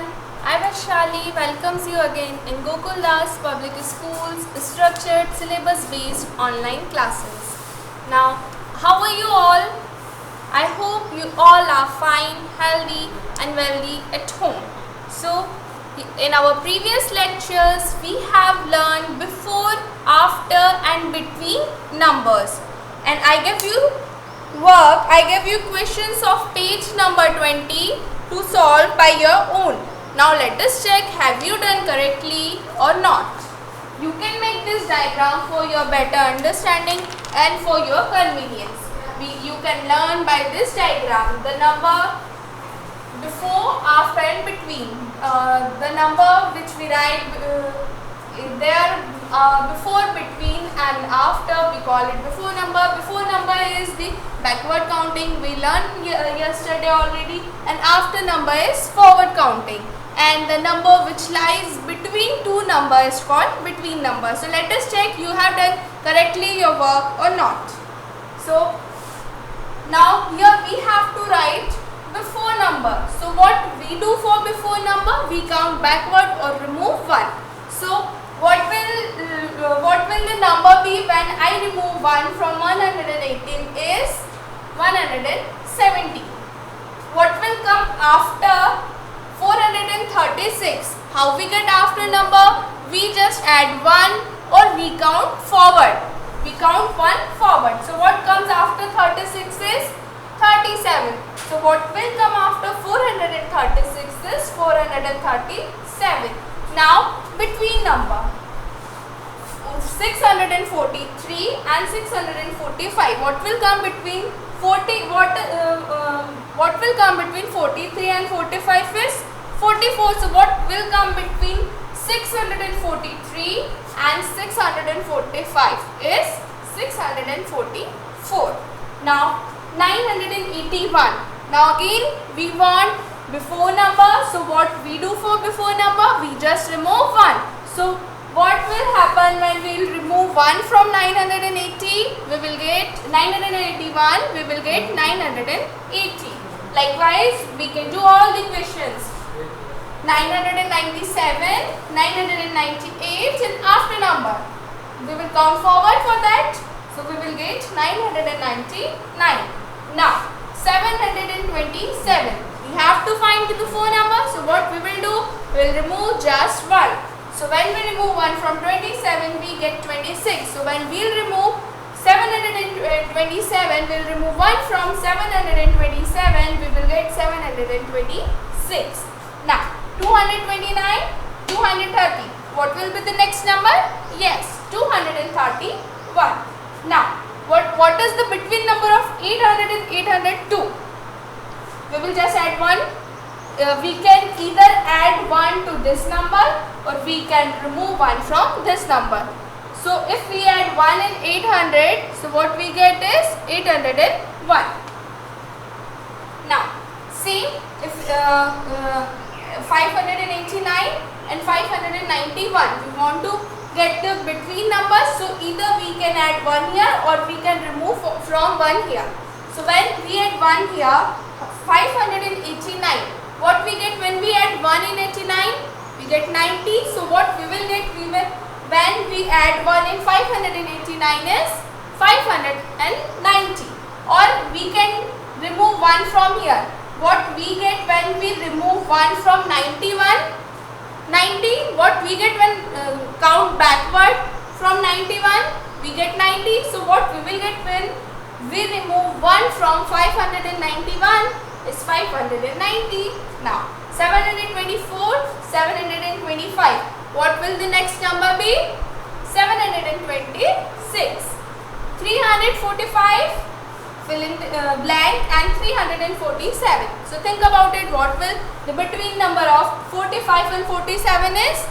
everyone, I Vaishali welcomes you again in Gokul Das Public School's structured syllabus based online classes. Now, how are you all? I hope you all are fine, healthy and wealthy at home. So, in our previous lectures, we have learned before, after and between numbers. And I gave you questions of page number 20 to solve by your own. Now let us check, have you done correctly or not. You can make this diagram for your better understanding and for your convenience. You can learn by this diagram the number before, after and between. The number which we write before, between and after, we call it before number. Before number is the backward counting, we learned yesterday already, and after number is forward counting, and the number which lies between two numbers is called between number. So let us check you have done correctly your work or not. So now here we have to write before number. So what we do for before number, we count backward or remove 1. So what will the number be when I remove 1 from 118 is 170. What will come after 436? How we get after number? We just add 1 or we count forward. We count 1 forward. So what comes after 36 is 37. So what will come after 436 is 437. Now between number 643 and 645. What will come between 43 and 45 is 44. So what will come between 643 and 645 is 644. Now 981. Now again we want before number. So what we do for before number? We just remove 1. So what will happen when we will remove 1 from 980? We will get 981. We will get 980. Likewise, we can do all the questions. 997, 998 and after number. We will count forward for that. So we will get 999. Now 727. We have to find the before number. So what we will do? We will remove just 1. So when we remove 1 from 27, we get 26. So when we will remove 727, we will remove 1 from 727, we will get 726. Now 229, 230. What will be the next number? Yes, 231. Now what is the between number of 800 and 802? We will just add 1. We can either add 1 to this number or we can remove 1 from this number. So if we add 1 in 800, so what we get is 801. Now same, if 589 and 591, we want to get the between numbers. So either we can add 1 here or we can remove from 1 here. So when we add 1 here, 589. What we get when we add 1 in 89? We get 90. So what we will get? When we add 1 in 589 is 590. Or we can remove 1 from here. What we get when we remove 1 from 91? 90. What we get when count backward from 91? We get 90. So what we will get when we remove 1 from 591 is 590. Now 724, 725. What will the next number be? 726. 345, fill in blank, and 347. So think about it. What will the between number of 45 and 47 is?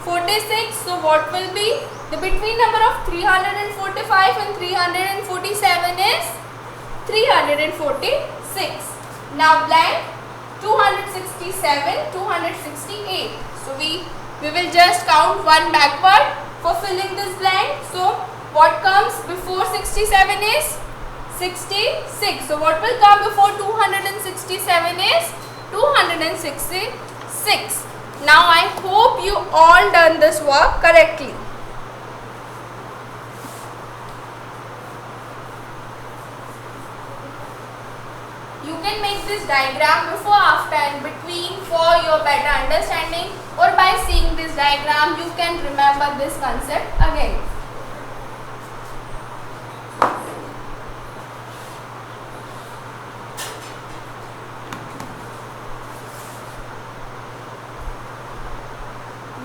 46. So what will be the between number of 345 and 347 is? 346. Now blank, 267, 268. So we will just count 1 backward for filling this blank. So what comes before 67 is 66. So what will come before 267 is 266. 6. Now I hope you all done this work correctly. You can make this diagram before, after and between for your better understanding, or by seeing this diagram you can remember this concept again.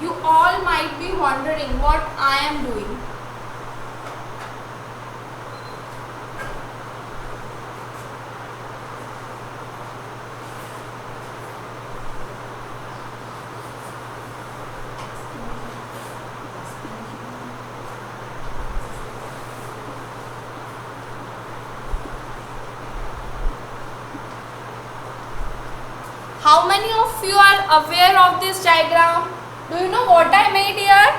You all might be wondering what I am doing. How many of you are aware of this diagram? Do you know what I made here?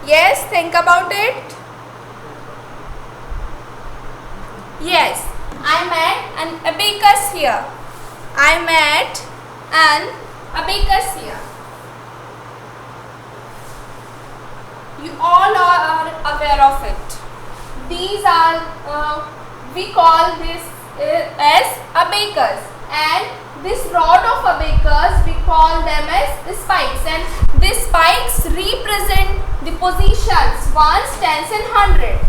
Yes, think about it. Yes, I made an abacus here. I made an abacus here. You all are aware of it. These are, we call this as abacus, and this rod of abacus we call them as spikes, and these spikes represent the positions ones, tens and hundred.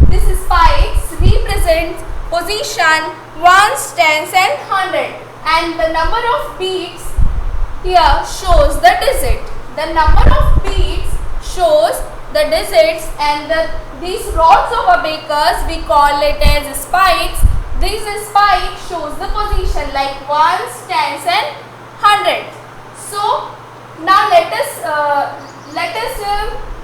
These spikes represent position ones, tens and hundred, and the number of beads here shows the digit. The number of beads shows the digits, and these rods of abacus we call it as spikes. This spike shows the position like ones, tens and hundred. So now let us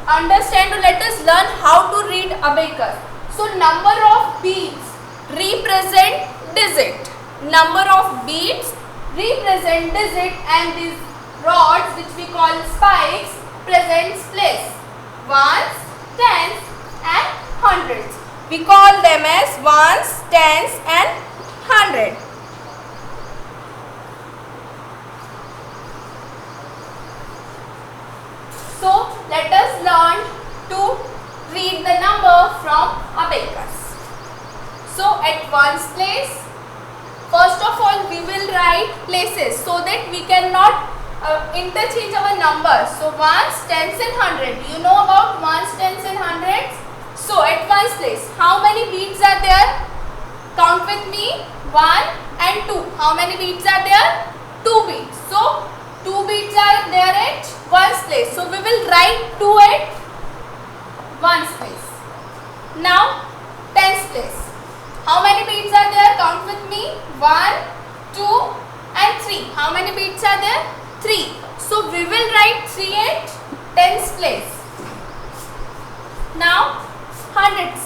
understand, or let us learn how to read abacus. So number of beads represent digit. Number of beads represent digit, and these rods which we call spikes presents place. Ones, tens and hundreds. We call them as ones, tens and hundred. So let us learn to read the number from abacus. So at ones place, first of all we will write places so that we cannot interchange our numbers. So ones, tens and hundred. You know about ones, tens and hundreds? So at ones place, how many beads are there? Count with me. 1 and 2. How many beads are there? 2 beads. So 2 beads are there at ones place. So we will write 2 at ones place. Now tens place. How many beads are there? Count with me. 1, 2 and 3. How many beads are there? 3. So we will write 3 at tens place. Now hundreds.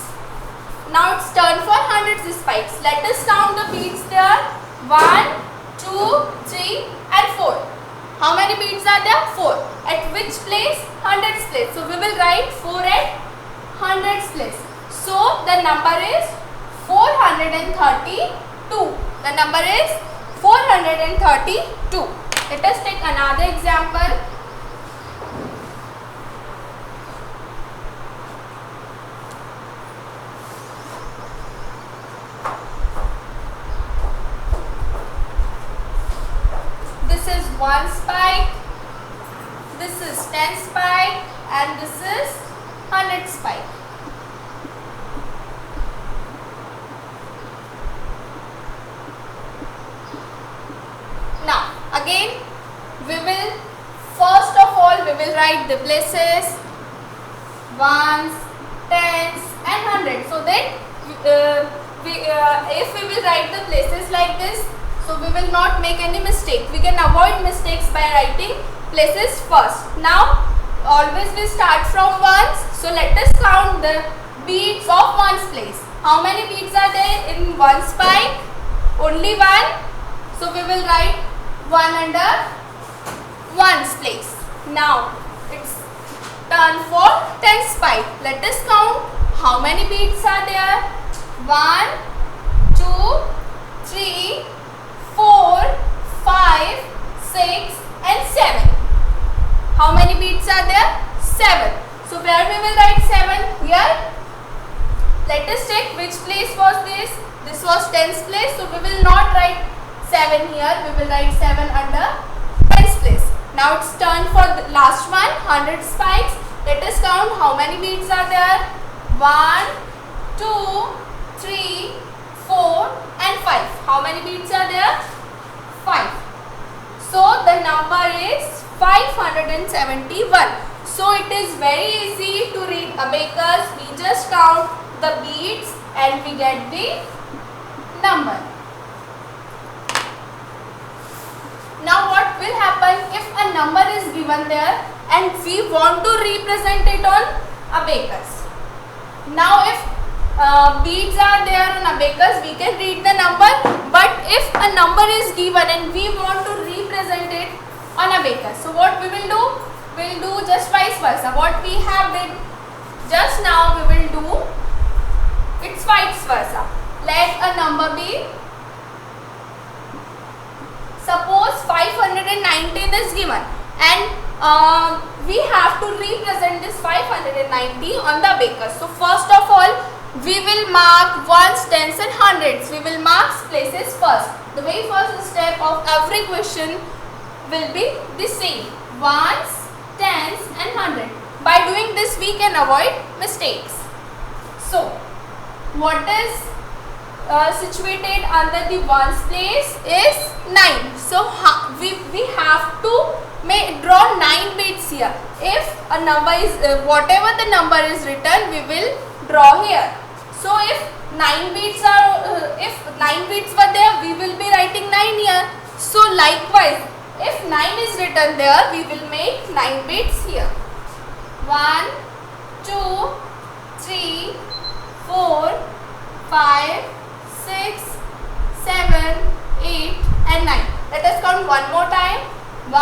Now it's turn for hundreds spikes. Let us count the beads there. 1, 2, 3 and 4. How many beads are there? 4. At which place? Hundreds place. So we will write 4 at hundreds place. So the number is 432. The number is 432. Let us take another example. This is 1 spike, this is 10 spike, and this is 100 spike. Now again we will, first of all we will write the places, ones, tens and hundreds, so that if we will write the places like this, so we will not make any mistake. We can avoid mistakes by writing places first. Now always we start from ones, so let us count the beads of ones place. How many beads are there in one spike? Only one. So we will write 1 under ones place. Now it's turn for 10 spike. Let us count how many beads are there. 1, 2, 3, 4, 5, Here, let us check which place was this. This was tens place, so we will not write 7 here. We will write 7 under tens place. Now it's turn for the last one, 100 spikes. Let us count how many beads are there. 1, 2, 3, 4 and 5. How many beads are there? 5. So the number is 571. So it is very easy to read abacus. We just count the beads and we get the number. Now what will happen if a number is given there and we want to represent it on abacus? Now if beads are there on abacus, we can read the number, but if a number is given and we want to represent it on abacus, so what we will do? We will do just vice versa. What we have did just now, we will do it's vice versa. Let a number be, suppose 519 is given and we have to represent this 590 on the abacus. So first of all, we will mark ones, tens and hundreds. We will mark places first. The very first step of every question will be the same. Ones, tens and hundred. By doing this, we can avoid mistakes. So, what is situated under the ones place is 9. So, we have to draw 9 beads here. If a number is, whatever the number is written, we will draw here. So if 9 beads were there, we will be writing 9 here. So likewise, if 9 is written there, we will make 9 beads here. 1, 2, 3, 4, 5, 6, 7, 8 and 9. Let us count one more time. 1,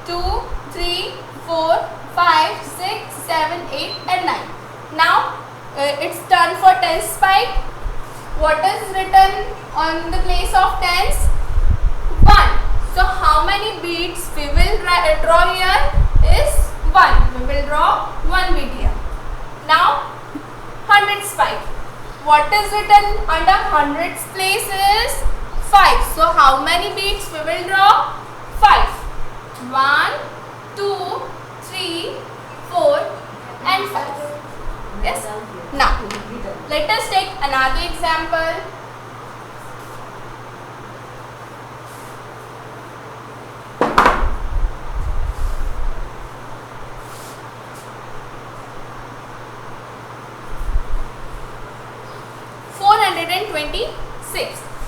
2, 3, 4, 5, 6, 7, 8 and 9. Now it's turn for tens spike. What is written on the place of tens? 1. So how many beads we will draw here is 1. We will draw 1 bead here. Now 100 spike. What is written under hundreds place is 5. So how many beads we will draw? 5. 1, 2, 3, 4 and 5. Yes. Now, let us take another example.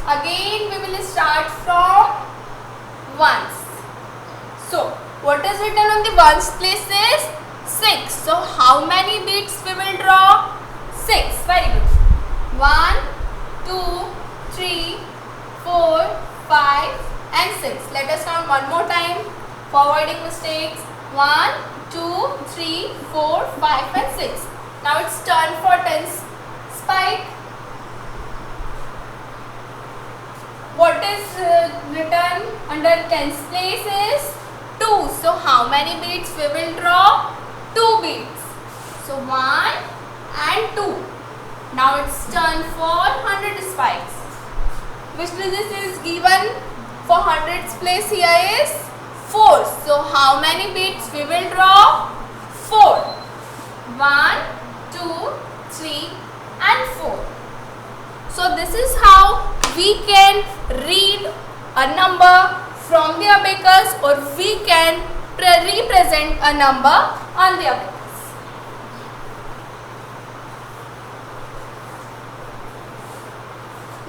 Again, we will start from ones. So, what is written on the ones place is 6. So, how many beads we will draw? 6. Very good. 1, 2, 3, 4, 5 and 6. Let us count one more time for avoiding mistakes. 1, 2, 3, 4, 5 and 6. Now it's turn for tens spike. What is written under tens place is 2. So how many beads we will draw? 2 beads. So 1 and 2. Now it's turn for 100 spikes. Which digit is given for hundreds place here is 4. So how many beads we will draw? 4. 1, 2, 3 and 4. So this is how we can read a number from the abacus, or we can represent a number on the abacus.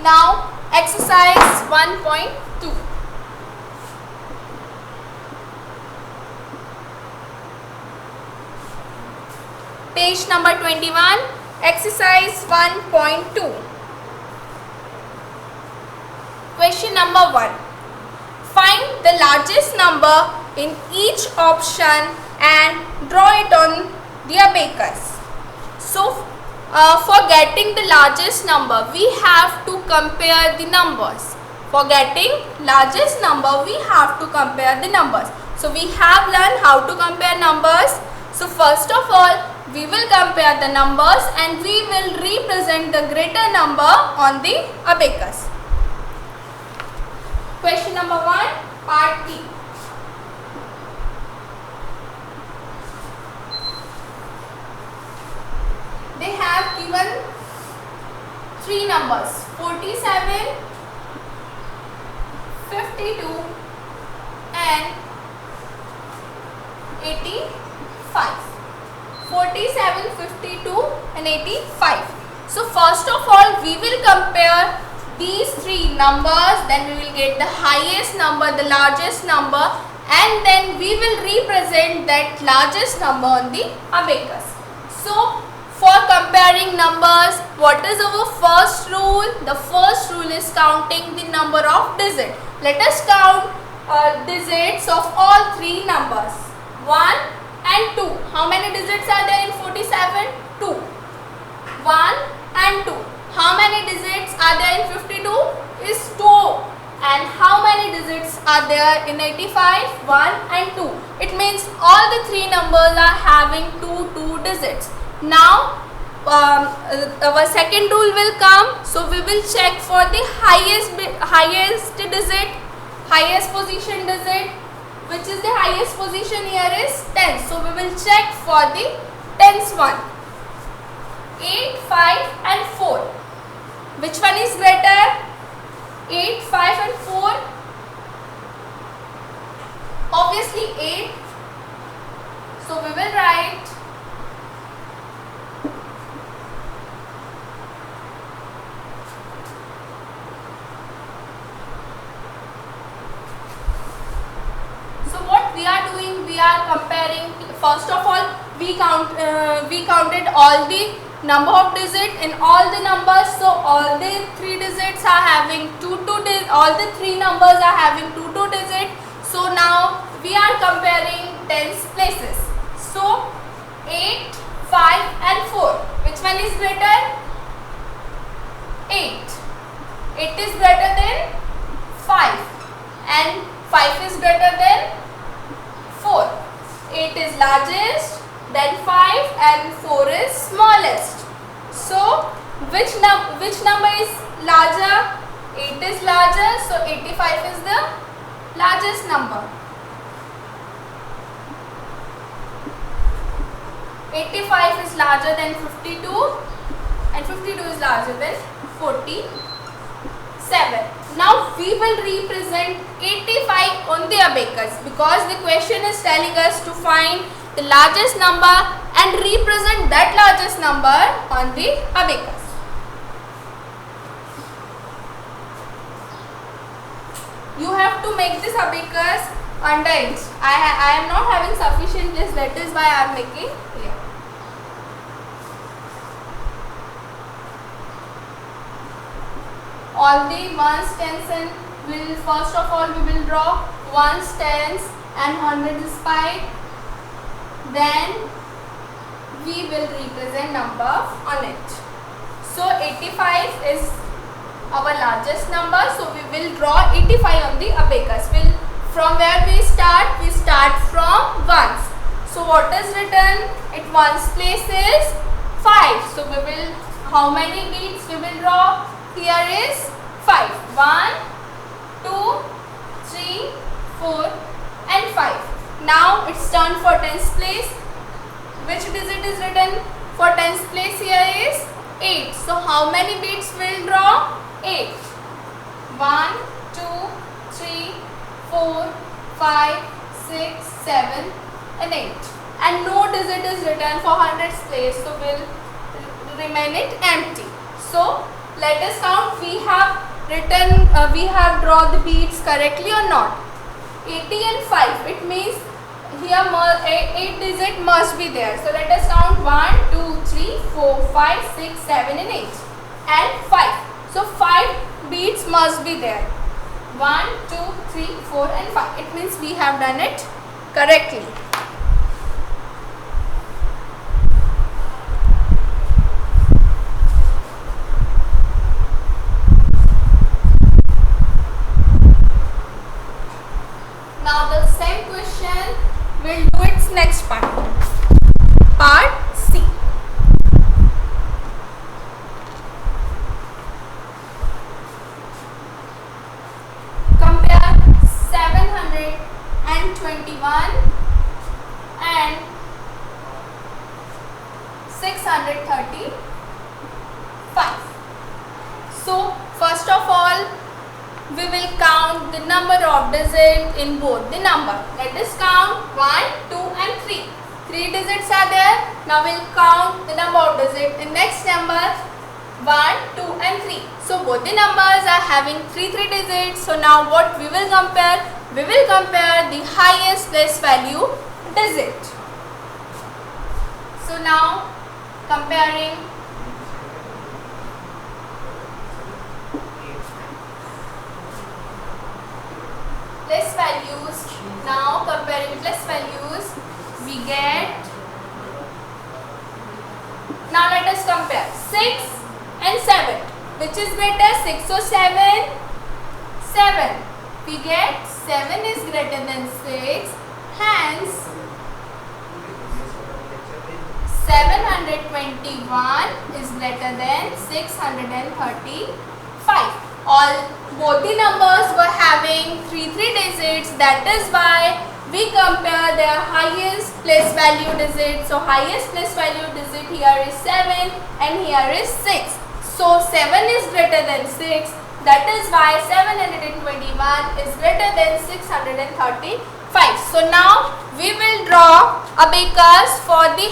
Now exercise 1.2. Page number 21, exercise 1.2. Question number 1. Find the largest number in each option and draw it on the abacus. So, for getting the largest number, we have to compare the numbers. For getting largest number, we have to compare the numbers. So, we have learned how to compare numbers. So, first of all, we will compare the numbers and we will represent the greater number on the abacus. Question number 1, part B. They have given 3 numbers, 47, 52 and 85. 47, 52 and 85. So first of all we will compare these 3 numbers, then we will get the highest number, the largest number, and then we will represent that largest number on the abacus. So for comparing numbers, what is our first rule? The first rule is counting the number of digits. Let us count digits of all 3 numbers, 1 and 2. How many digits are there in 47? 2. 1 and 2. How many digits are there in 52? Is 2. And how many digits are there in 85? 1 and 2. It means all the 3 numbers are having 2 digits. Now our second rule will come. So we will check for the highest digit, highest position digit. Which is the highest position here is 10. So we will check for the tens one. 8, 5 and 4. Which one is greater? 8, 5 and 4. Obviously 8. So we will write we are doing, we are comparing. First of all we counted all the number of digits in all the numbers. So all the 3 digits are having 2 digits, all the 3 numbers are having 2 digits. So now we are comparing tens places. So 8, 5 and 4. Which one is greater? 8. 8 is greater than 5 and 5 is greater than 4. 8 is largest, then 5 and 4 is smallest. So which number is larger? 8 is larger, so 85 is the largest number. 85 is larger than 52 and 52 is larger than 47. Now we will represent 85 on the abacus because the question is telling us to find the largest number and represent that largest number on the abacus. You have to make this abacus under inch. I am not having sufficient place, that is why I am making here. All the ones, tens and will first of all we will draw ones, tens and hundreds spike. Then we will represent number on it. So 85 is our largest number. So we will draw 85 on the abacus. From where we start? We start from ones. So what is written at ones place is 5. So we will, how many beads we will draw? Here is 5. 1, 2, 3, 4 and 5. Now it's turn for tens place. Which digit is written for tens place? Here is 8. So how many beads will draw? 8. 1, 2, 3, 4, 5, 6, 7 and 8. And no digit is written for hundreds place. So we'll remain it empty. So let us count. We have written, we have drawn the beads correctly or not? 80 and 5. It means here 8 digit must be there. So let us count 1, 2, 3, 4, 5, 6, 7 and 8 and 5. So 5 beads must be there. 1, 2, 3, 4 and 5. It means we have done it correctly. Now the same question will do its next part. Part C. 21 and 635. So first of all, we will count the number of digits in both the number. Let us count 1, 2 and 3. 3 digits are there. Now we will count the number of digits in next number 1, 2 and 3. So both the numbers are having 3 digits. So now what we will compare? We will compare the highest place value digit. So now comparing place values, now comparing place values, we get, now let us compare 6 and 7, which is greater, 6 or 7? 7. We get 7 is greater than 6, hence 721 is greater than 635. Both the numbers were having 3 digits, that is why we compare their highest place value digit. So highest place value digit here is 7 and here is 6. So 7 is greater than 6, that is why 721 is greater than 635. So now we will draw abacus for the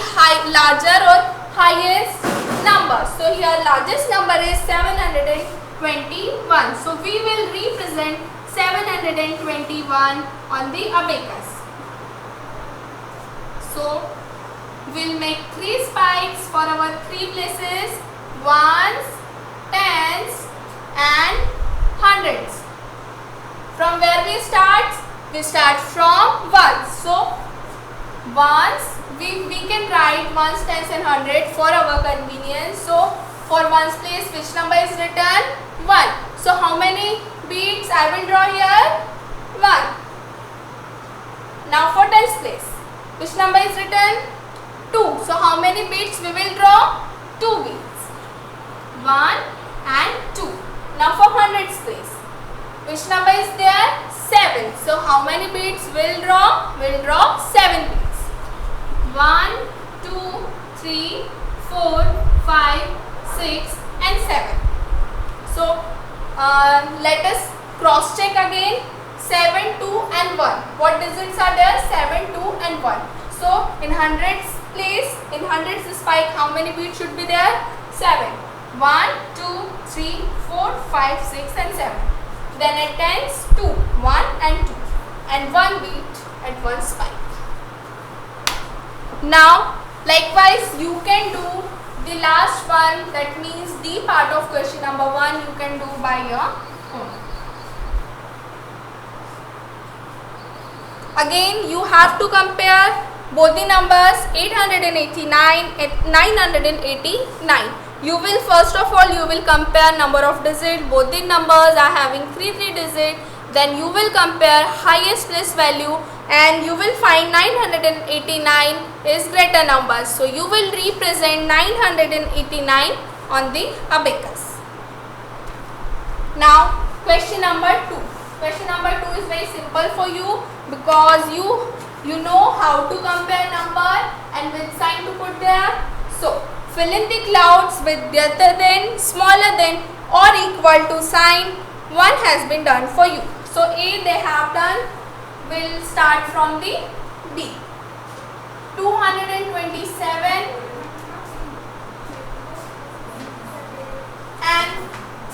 larger or highest number. So here largest number is 721. So we will represent 721 on the abacus. So we'll make 3 spikes for our 3 places, ones, tens and hundreds. From where we start? We start from ones. So ones, we can write ones, tens and hundred for our convenience. So for ones place, which number is written? 1. So how many beads I will draw here? 1. Now for tens place, which number is written? 2. So how many beads we will draw? 2 beads. 1 and 2. Now for hundreds place, which number is there? 7. So how many beads we'll draw? We'll draw 7 beads. 1, 2, 3, 4, 5, 6 and 7. So let us cross check again. 7, 2 and 1. What digits are there? 7, 2 and 1. So in hundreds place, in hundreds spike, how many beads should be there? 7. 1, 2, 3, 4, 5, 6 and 7. Then at tens, 2, 1 and 2 and 1 beat at 1 spike. Now likewise you can do the last one, that means the part of question number 1 you can do by your own. Again you have to compare both the numbers 889 and 989. You will first of all you will compare number of digits. Both the numbers are having 3 digits. Then you will compare highest place value and you will find 989 is greater number. So you will represent 989 on the abacus. Now question number 2. Question number 2 is very simple for you because you know how to compare number and which sign to put there. So fill in the clouds with greater than, smaller than or equal to sign. One has been done for you. So A they have done. We'll start from the B. 227 and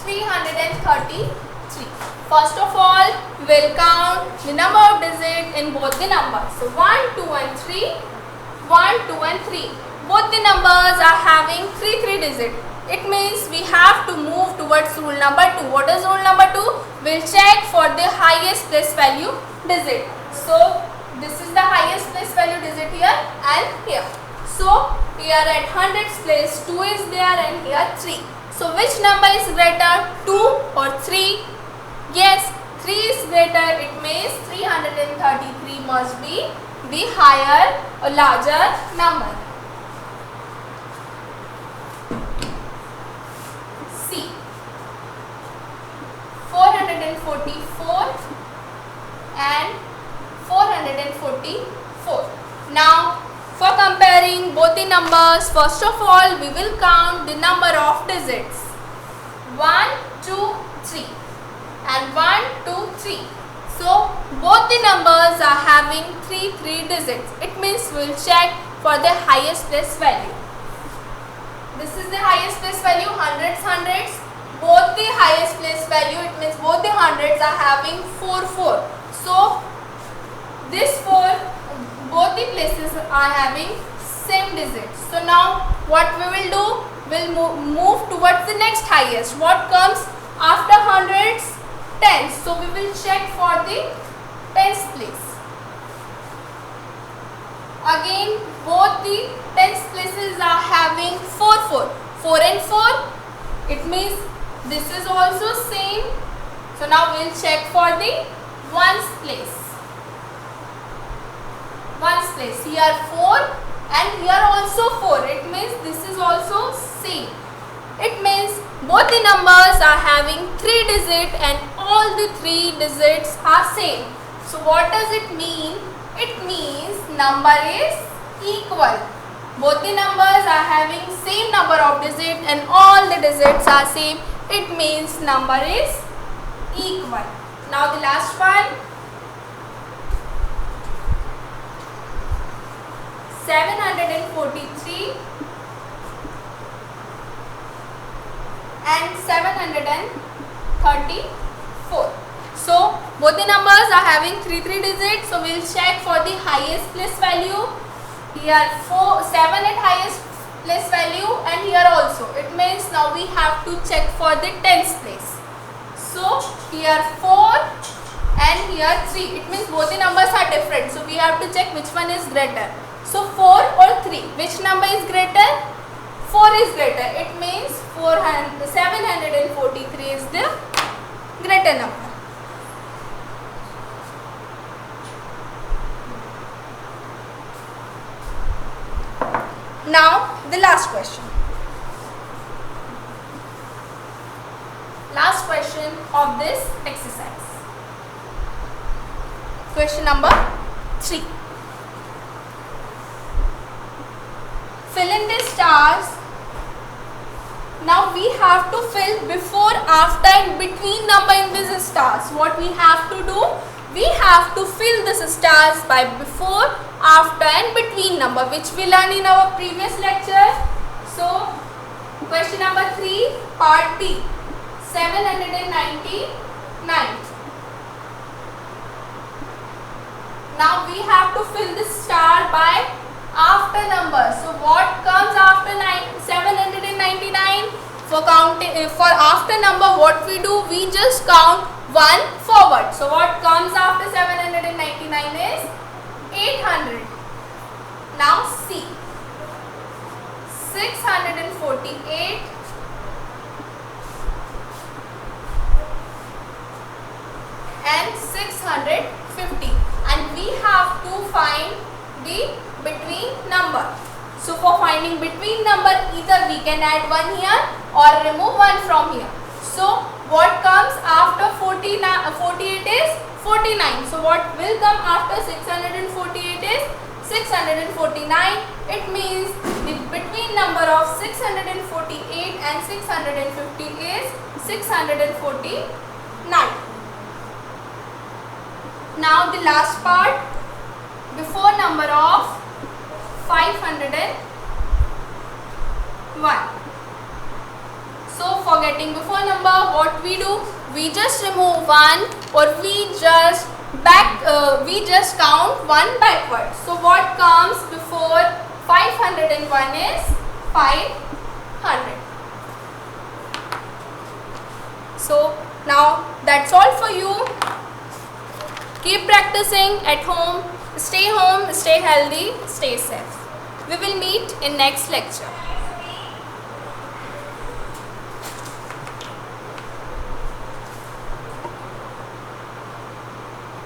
333. First of all, we'll count the number of digits in both the numbers. So 1, 2 and 3. 1, 2 and 3. Both the numbers are having 3 digits. It means we have to move towards rule number 2. What is rule number 2? We'll check for the highest place value digit. So this is the highest place value digit here and here. So here at hundreds place 2 is there and here 3. So which number is greater, 2 or 3? Yes, 3 is greater. It means 333 must be the higher or larger number. C. 444 and 400. 544. Now for comparing both the numbers, first of all we will count the number of digits. 1, 2, 3 and 1, 2, 3. So both the numbers are having 3 digits. It means we will check for the highest place value. This is the highest place value, hundreds. Both the highest place value, it means both the hundreds are having 4. So this 4, both the places are having same digits. So now what we will do, we'll move towards the next highest. What comes after hundreds? Tens. So we will check for the tens place. Again both the tens places are having 4 and 4. It means this is also same. So now we'll check for the ones place. Ones place. Here 4 and here also 4. It means this is also same. It means both the numbers are having 3 digits and all the 3 digits are same. So what does it mean? It means number is equal. Both the numbers are having same number of digits and all the digits are same. It means number is equal. Now the last one. 743 and 734. So both the numbers are having 3 digits. So we will check for the highest place value. Here 7 at highest place value and here also. It means now we have to check for the tens place. So here 4 and here 3. It means both the numbers are different. So we have to check which one is greater. So 4 or 3. Which number is greater? 4 is greater. It means 743 is the greater number. Now the last question. Last question of this exercise. Question number 3. Fill in the stars. Now we have to fill before, after and between number in these stars. What we have to do? We have to fill these stars by before, after and between number, which we learned in our previous lecture. So question number 3 part B, 799. Now we have to fill this star by after number. So what comes after 799? For after number, what we do? We just count 1 forward. So what comes after 799 is 800. Now C, 648 and 650, and we have to find the between number. So for finding between number, either we can add 1 here or remove 1 from here. So what comes after 48 is 49. So what will come after 648 is 649. It means the between number of 648 and 650 is 649. Now the last part, before number of 501. So for getting before number, what we do? We just remove 1 or we just count 1 backwards. So what comes before 501 is 500. So now that's all for you. Keep practicing at home, stay healthy, stay safe. We will meet in next lecture.